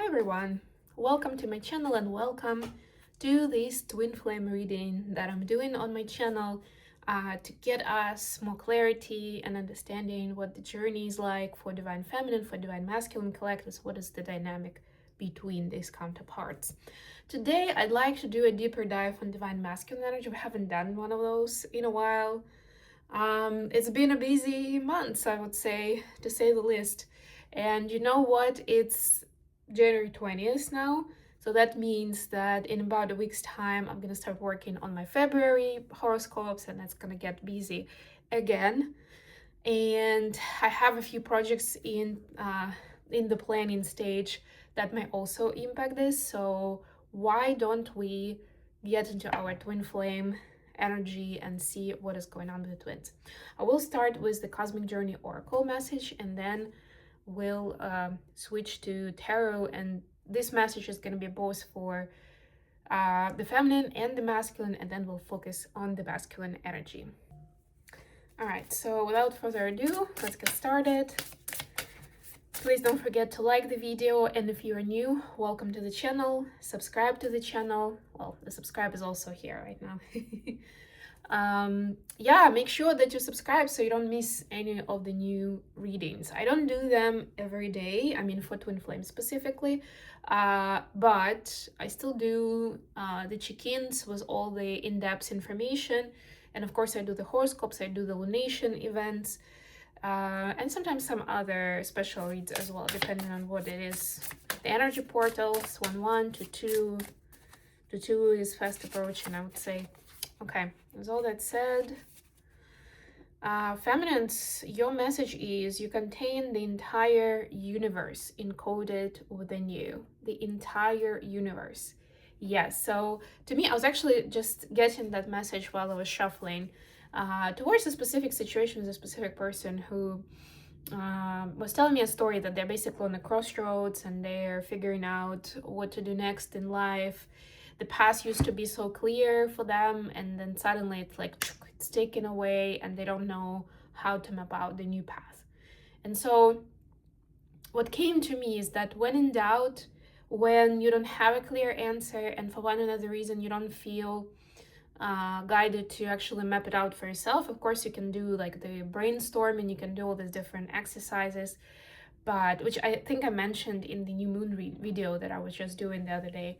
everyone, welcome to my channel and welcome to this twin flame reading that I'm doing on my channel to get us more clarity and understanding what the journey is like for divine feminine, for divine masculine collectives, what is the dynamic between these counterparts. Today I'd like to do a deeper dive on divine masculine energy. We haven't done one of those in a while. It's been a busy month, I would say, to say the least. And you know what? It's January 20th now. So that means that in about a week's time, I'm going to start working on my February horoscopes, and that's going to get busy again. And I have a few projects in the planning stage that may also impact this. So why don't we get into our twin flame energy and see what is going on with the twins? I will start with the Cosmic Journey Oracle message, and then we'll switch to tarot, and this message is going to be both for the feminine and the masculine, and then we'll focus on the masculine energy. All right, so without further ado, let's get started. Please don't forget to like the video, and if you are new, welcome to the channel. Subscribe to the channel. Well, the subscribe is also here right now. Yeah, make sure that you subscribe so you don't miss any of the new readings. I don't do them every day, I mean for twin flame specifically, but I still do the check-ins with all the in-depth information, and of course I do the horoscopes, I do the lunation events, and sometimes some other special reads as well, depending on what it is. The energy portals, 1-1 to 2 is fast approaching, I would say. Okay, with all that said, feminines, your message is you contain the entire universe encoded within you. The entire universe. Yes, so to me, I was actually just getting that message while I was shuffling towards a specific situation with a specific person who was telling me a story that they're basically on a crossroads and they're figuring out what to do next in life. The past used to be so clear for them, and then suddenly it's like it's taken away and they don't know how to map out the new path. And so what came to me is that when in doubt, when you don't have a clear answer, and for one another reason you don't feel guided to actually map it out for yourself, of course you can do like the brainstorming, you can do all these different exercises, but which I think I mentioned in the new moon video that I was just doing the other day.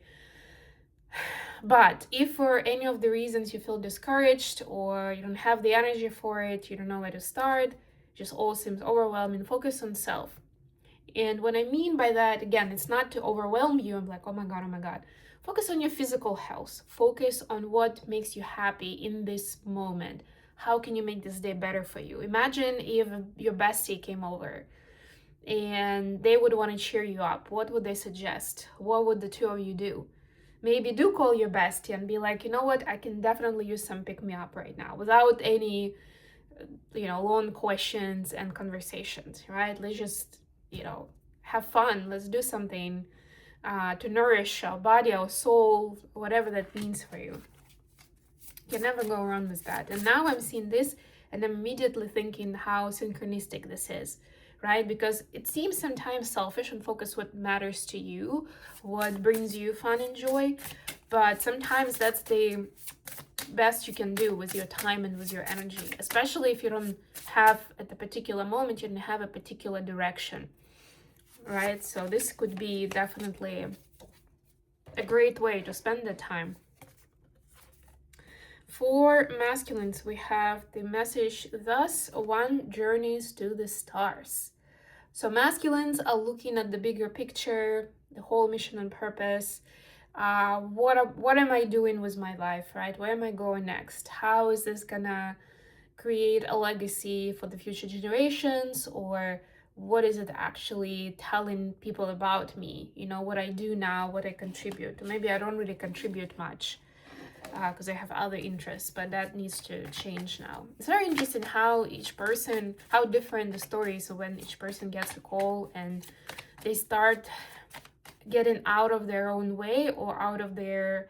But if for any of the reasons you feel discouraged or you don't have the energy for it, you don't know where to start, just all seems overwhelming, focus on self. And what I mean by that, again, it's not to overwhelm you. I'm like, oh my God. Focus on your physical health. Focus on what makes you happy in this moment. How can you make this day better for you? Imagine if your bestie came over and they would want to cheer you up. What would they suggest? What would the two of you do? Maybe do call your bestie and be like, you know what, I can definitely use some pick-me-up right now without any, long questions and conversations, right? Let's just, have fun. Let's do something to nourish our body, our soul, whatever that means for you. You can never go wrong with that. And now I'm seeing this and I'm immediately thinking how synchronistic this is, right? Because it seems sometimes selfish and focus what matters to you, what brings you fun and joy, but sometimes that's the best you can do with your time and with your energy, especially if you don't have at the particular moment, you don't have a particular direction, right? So this could be definitely a great way to spend the time. For masculines, we have the message, thus one journeys to the stars. So masculines are looking at the bigger picture, the whole mission and purpose. What am I doing with my life, right? Where am I going next? How is this gonna create a legacy for the future generations? Or what is it actually telling people about me? What I do now, what I contribute. Maybe I don't really contribute much because I have other interests, but that needs to change now. It's very interesting how different the stories when each person gets a call and they start getting out of their own way or out of their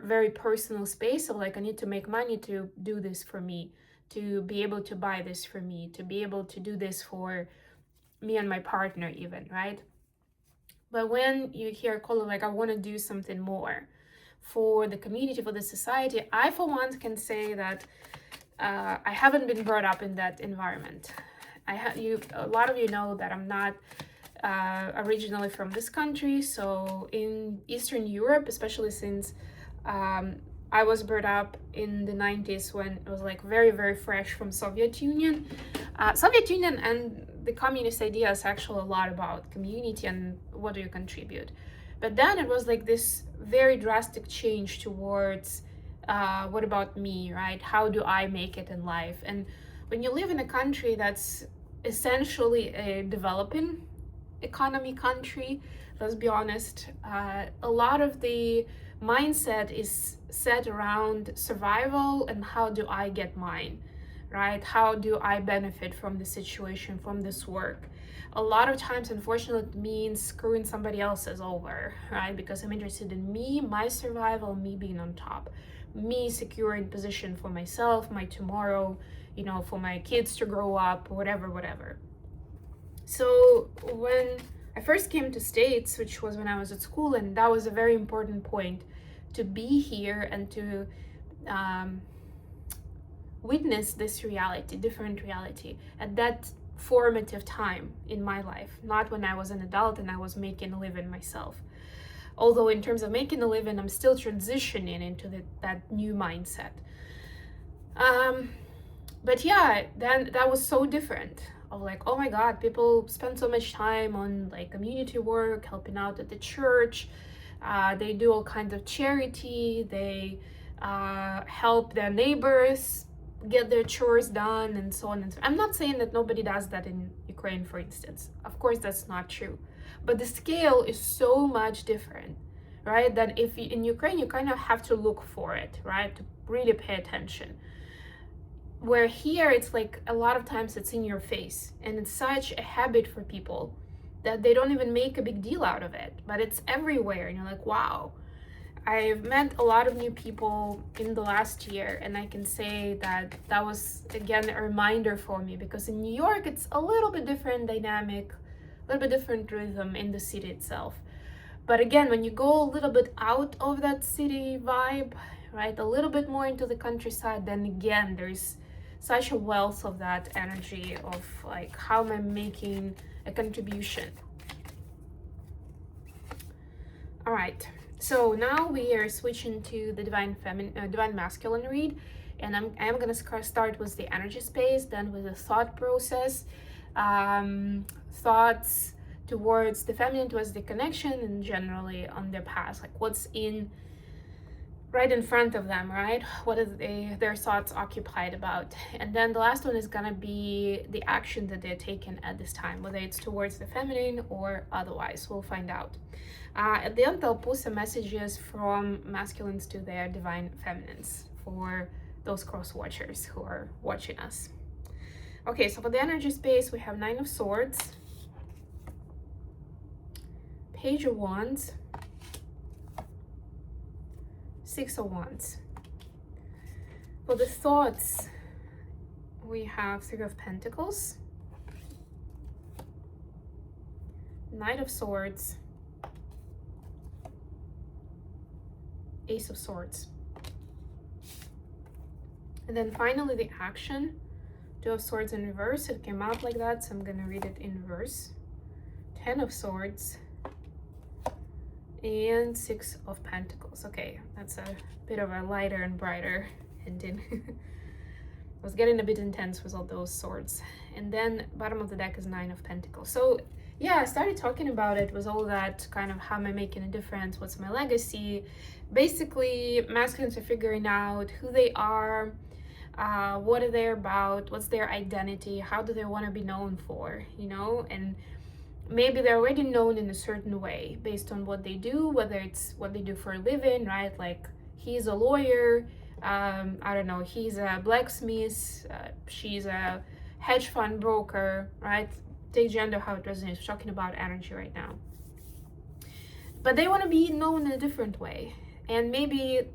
very personal space of like, I need to make money to do this for me, to be able to buy this for me, to be able to do this for me and my partner even, right? But when you hear a call like, I want to do something more for the community, for the society, I for one can say that I haven't been brought up in that environment. A lot of you know that I'm not originally from this country. So in Eastern Europe, especially since I was brought up in the 90s when it was like very, very fresh from Soviet Union. Soviet Union and the communist idea is actually a lot about community and what do you contribute. But then it was like this very drastic change towards what about me, right? How do I make it in life? And when you live in a country that's essentially a developing economy country, let's be honest, a lot of the mindset is set around survival and how do I get mine, right? How do I benefit from the situation, from this work? A lot of times, unfortunately, it means screwing somebody else's over, right? Because I'm interested in me, my survival, me being on top, me securing position for myself, my tomorrow, for my kids to grow up, whatever. So when I first came to States, which was when I was at school, and that was a very important point to be here and to witness this reality, different reality, at that formative time in my life, not when I was an adult and I was making a living myself. Although in terms of making a living, I'm still transitioning into that new mindset. But yeah, then that was so different. Of like, oh my God, people spend so much time on like community work, helping out at the church. They do all kinds of charity. They help their neighbors get their chores done and so on and so on. I'm not saying that nobody does that in Ukraine, for instance. Of course, that's not true. But the scale is so much different, right? That if in Ukraine, you kind of have to look for it, right? To really pay attention. Where here, it's like a lot of times it's in your face, and it's such a habit for people that they don't even make a big deal out of it, but it's everywhere, and you're like, wow. I've met a lot of new people in the last year, and I can say that that was, again, a reminder for me, because in New York, it's a little bit different dynamic, a little bit different rhythm in the city itself. But again, when you go a little bit out of that city vibe, right, a little bit more into the countryside, then again, there's such a wealth of that energy of like, how am I making a contribution? All right, so now we are switching to the divine masculine read, and I'm gonna start with the energy space, then with the thought process, thoughts towards the feminine, towards the connection, and generally on their past, like what's in right in front of them, right? What is their thoughts occupied about? And then the last one is gonna be the action that they're taking at this time, whether it's towards the feminine or otherwise. We'll find out. At the end, I'll post some messages from masculines to their divine feminines for those cross watchers who are watching us. Okay, so for the energy space, we have 9 of Swords, Page of Wands, 6 of Wands. For the thoughts, we have 3 of Pentacles, Knight of Swords, Ace of Swords. And then finally the action, 2 of Swords in reverse. It came out like that, so I'm gonna read it in reverse. 10 of Swords and 6 of Pentacles. Okay, that's a bit of a lighter and brighter ending. I was getting a bit intense with all those swords. And then bottom of the deck is 9 of Pentacles. So yeah, I started talking about it with all that kind of, how am I making a difference, what's my legacy. Basically, masculines are figuring out who they are, what are they about, what's their identity, how do they want to be known for, and maybe they're already known in a certain way based on what they do, whether it's what they do for a living, right? Like, he's a lawyer, I don't know, he's a blacksmith, she's a hedge fund broker, right? Take gender how it resonates. We're talking about energy right now. But they want to be known in a different way. And maybe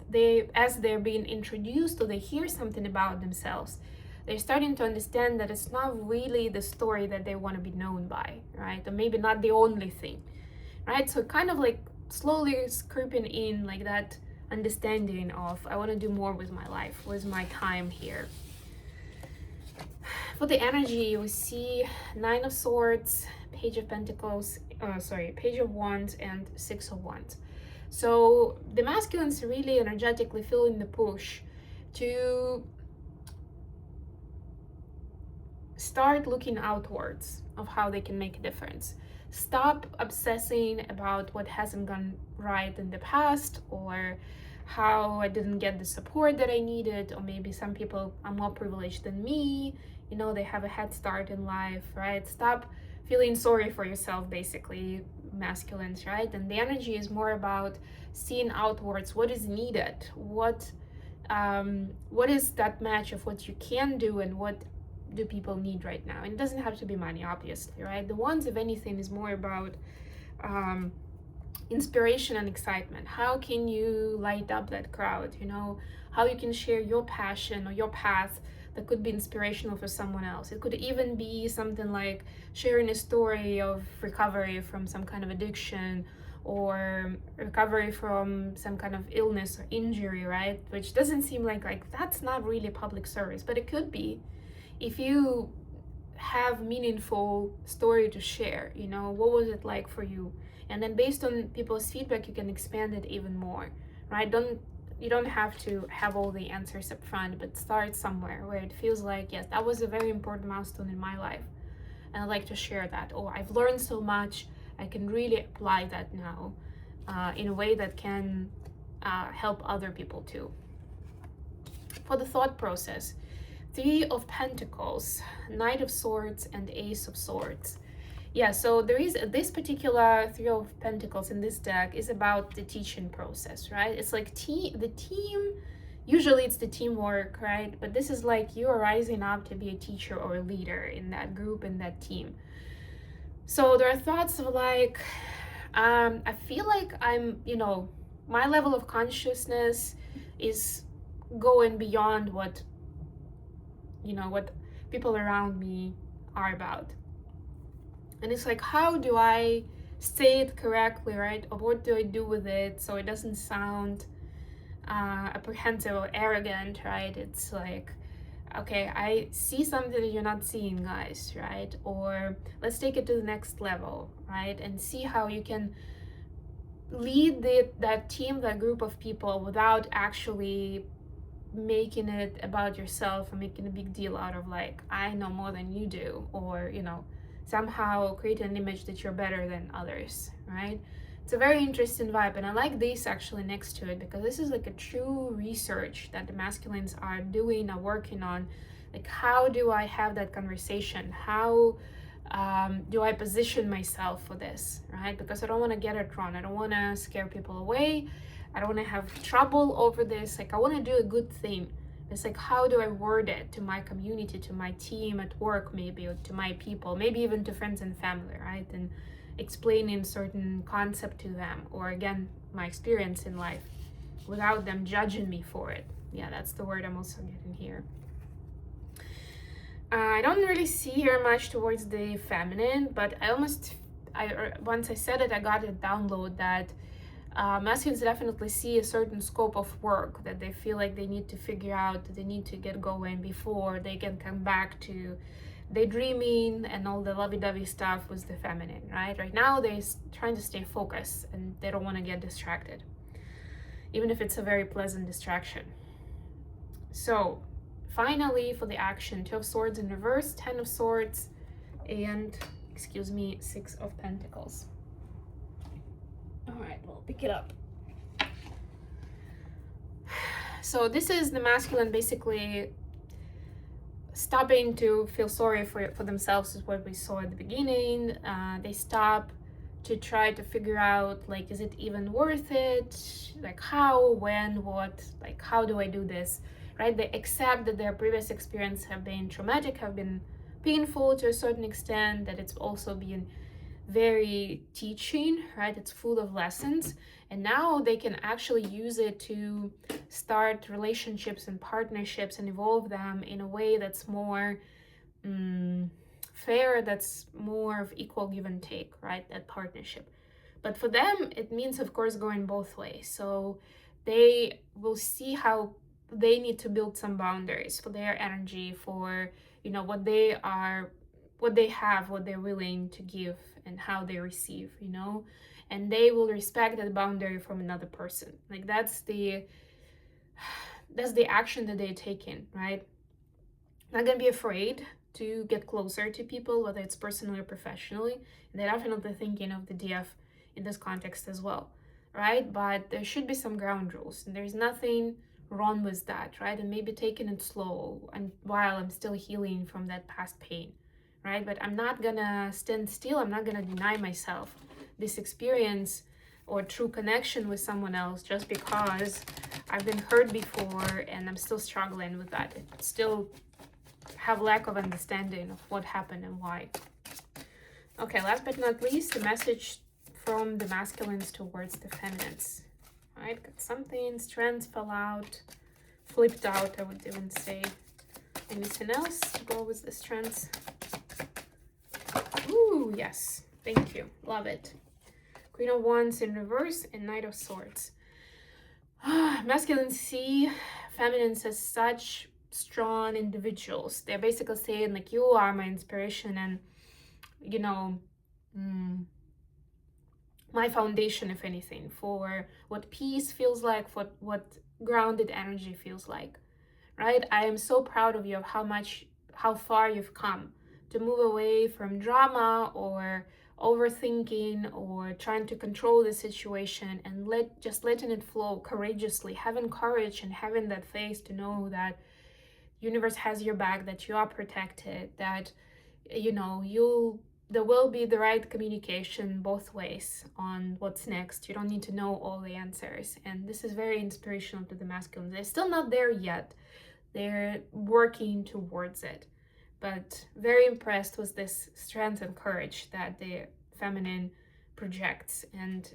as they're being introduced or they hear something about themselves, they're starting to understand that it's not really the story that they want to be known by, right? Or maybe not the only thing. right? So kind of like slowly creeping in like that understanding of I want to do more with my life, with my time here. For the energy, we see Nine of Swords, Page of Pentacles, Page of Wands, and Six of Wands. So the masculines really energetically feeling the push to start looking outwards of how they can make a difference. Stop obsessing about what hasn't gone right in the past, or how I didn't get the support that I needed, or maybe some people are more privileged than me, you know, they have a head start in life, right? Stop feeling sorry for yourself, basically, masculines, right? And the energy is more about seeing outwards what is needed, what is that match of what you can do and what do people need right now. And it doesn't have to be money, obviously, right? The ones, if anything, is more about inspiration and excitement. How can you light up that crowd, you know? How you can share your passion or your path that could be inspirational for someone else. It could even be something like sharing a story of recovery from some kind of addiction, or recovery from some kind of illness or injury, right? Which doesn't seem like that's not really public service, but it could be if you have meaningful story to share. You know, what was it like for you? And then based on people's feedback, you can expand it even more, right? You don't have to have all the answers up front, but start somewhere where it feels like, yes, that was a very important milestone in my life, and I'd like to share that. Or I've learned so much, I can really apply that now in a way that can help other people too. For the thought process, Three of Pentacles, Knight of Swords, and Ace of Swords. Yeah, so there is this particular Three of Pentacles in this deck is about the teaching process, right? It's like the team, usually it's the teamwork, right? But this is like you are rising up to be a teacher or a leader in that group, in that team. So there are thoughts of like, I feel like I'm, you know, my level of consciousness is going beyond what, you know, what people around me are about. And it's like, how do I say it correctly, right? Or what do I do with it so it doesn't sound apprehensive or arrogant, right? It's like, okay, I see something that you're not seeing, guys, right? Or let's take it to the next level, right? And see how you can lead that team, that group of people, without actually making it about yourself or making a big deal out of like, I know more than you do, or, you know, somehow create an image that you're better than others, right? It's a very interesting vibe, and I like this actually next to it because this is like a true research that the masculines are doing, are working on. Like, how do I have that conversation? How do I position myself for this, right? Because I don't want to get it wrong. I don't want to scare people away. I don't want to have trouble over this. Like, I want to do a good thing. It's like, how do I word it to my community, to my team at work, maybe, or to my people, maybe even to friends and family, right? And explaining certain concept to them, or again, my experience in life, without them judging me for it. Yeah, that's the word I'm also getting here. I don't really see here much towards the feminine, but once I said it, I got a download that masculines definitely see a certain scope of work that they feel like they need to figure out, that they need to get going before they can come back to daydreaming and all the lovey-dovey stuff with the feminine, right? Right now, they're trying to stay focused and they don't want to get distracted, even if it's a very pleasant distraction. So, finally, for the action, Two of Swords in reverse, Ten of Swords, and, Six of Pentacles. All right, we'll pick it up. So this is the masculine basically stopping to feel sorry for themselves, is what we saw at the beginning. They stop to try to figure out, like, is it even worth it? Like, how, when, what, like, how do I do this, right? They accept that their previous experience have been traumatic, have been painful to a certain extent, that it's also been very teaching, right? It's full of lessons, and now they can actually use it to start relationships and partnerships and evolve them in a way that's more fair, that's more of equal give and take, right? That partnership. But for them, it means, of course, going both ways. So they will see how they need to build some boundaries for their energy, for, what they are, what they have, what they're willing to give, and how they receive, and they will respect that boundary from another person. Like that's the action that they're taking, right? Not gonna be afraid to get closer to people, whether it's personally or professionally. And they're definitely thinking of the DF in this context as well, right? But there should be some ground rules, and there's nothing wrong with that, right? And maybe taking it slow and while I'm still healing from that past pain, right? But I'm not gonna stand still. I'm not gonna deny myself this experience or true connection with someone else just because I've been hurt before and I'm still struggling with that. It still have lack of understanding of what happened and why. Okay, last but not least, the message from the masculines towards the feminines. All right, got something, strands fell out, flipped out, I would even say. Anything else to go with the strands? Ooh, yes, thank you, love it. Queen of Wands in reverse and Knight of Swords. Masculines see feminines as such strong individuals. They're basically saying like, you are my inspiration and my foundation, if anything, for what peace feels like, for what grounded energy feels like, right? I am so proud of you, of how far you've come to move away from drama or overthinking or trying to control the situation, and letting it flow courageously, having courage and having that faith to know that universe has your back, that you are protected, that there will be the right communication both ways on what's next. You don't need to know all the answers, and this is very inspirational to the masculines. They're still not there yet, they're working towards it, but very impressed with this strength and courage that the feminine projects. And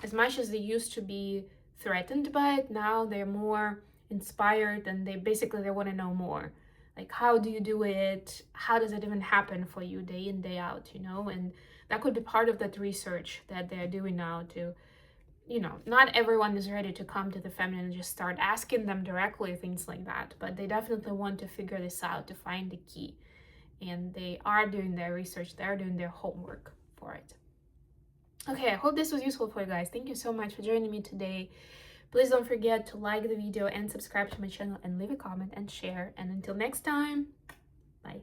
as much as they used to be threatened by it, now they're more inspired, and they want to know more. Like, how do you do it? How does it even happen for you day in, day out, And that could be part of that research that they're doing now to, not everyone is ready to come to the feminine and just start asking them directly things like that, but they definitely want to figure this out, to find the key. And they are doing their research, they're doing their homework for it. Okay, I hope this was useful for you guys. Thank you so much for joining me today. Please don't forget to like the video and subscribe to my channel and leave a comment and share. And until next time, bye.